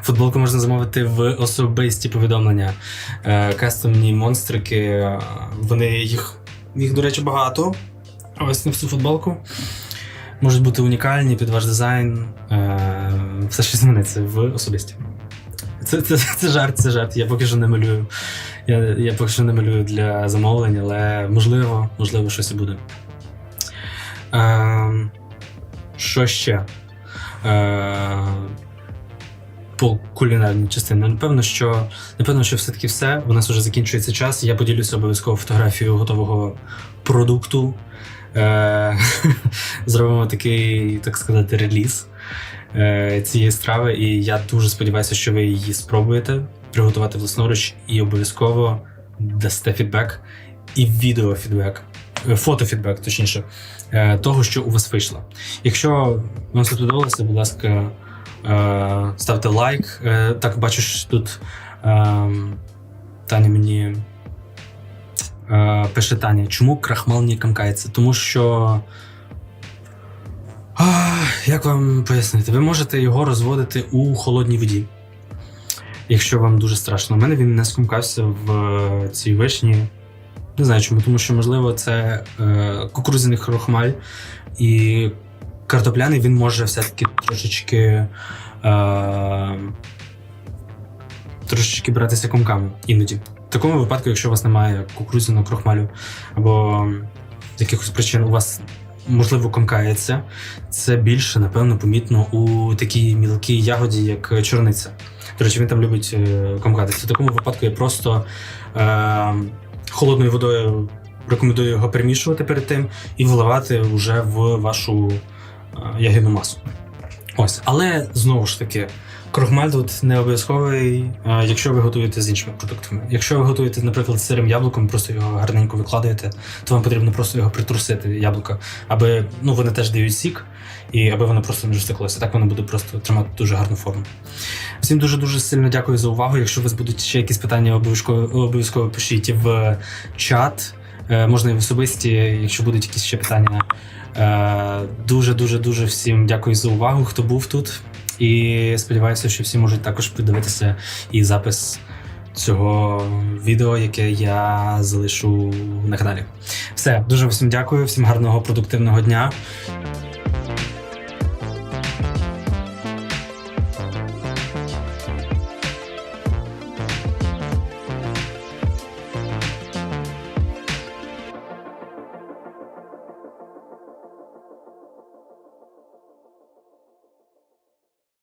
Футболку можна замовити в особисті повідомлення. Кастомні монстрики, їх, до речі, багато. Ось на всю футболку. Можуть бути унікальні під ваш дизайн. Все, що зміниться в особисті. Це жарт. Я поки що не малюю. Я поки що не малюю для замовлень, але можливо щось і буде. Що ще? по кулінарній частині. Напевно, що все-таки все. У нас вже закінчується час. Я поділюся обов'язково фотографією готового продукту. Зробимо такий, так сказати, реліз цієї страви. І я дуже сподіваюся, що ви її спробуєте приготувати власноруч і обов'язково дасте фідбек і відеофідбек, фотофідбек, точніше, того, що у вас вийшло. Якщо вам сподобалося, будь ласка, ставте лайк. Так, бачу, що тут Таня мені пише Таня, чому крахмал не комкається? Тому що, як вам пояснити, ви можете його розводити у холодній воді, якщо вам дуже страшно. У мене він не скомкався в цій вишні. Не знаю чому, тому що, можливо, це кукурудзяний крохмаль, і картопляний він може все-таки трошечки братися комками іноді. В такому випадку, якщо у вас немає кукурудзяного крохмалю або з якихось причин у вас, можливо, комкається, це більше, напевно, помітно у такій мілкій ягоді, як чорниця. До речі, він там любить комкатися. В такому випадку я просто холодною водою рекомендую його перемішувати перед тим і вливати вже в вашу ягідну масу. Ось. Але, знову ж таки, крохмаль тут не обов'язковий, якщо ви готуєте з іншими продуктами. Якщо ви готуєте, наприклад, з сирим яблуком, просто його гарненько викладаєте, то вам потрібно просто його притрусити, яблука, аби, вони теж дають сік, і аби воно просто не розтеклося. Так воно буде просто тримати дуже гарну форму. Всім дуже-дуже сильно дякую за увагу. Якщо у вас будуть ще якісь питання, обов'язково пишіть в чат, можна і в особисті, якщо будуть якісь ще питання. Дуже-дуже всім дякую за увагу, хто був тут. І сподіваюся, що всі можуть також подивитися і запис цього відео, яке я залишу на каналі. Все, дуже всім дякую, всім гарного продуктивного дня.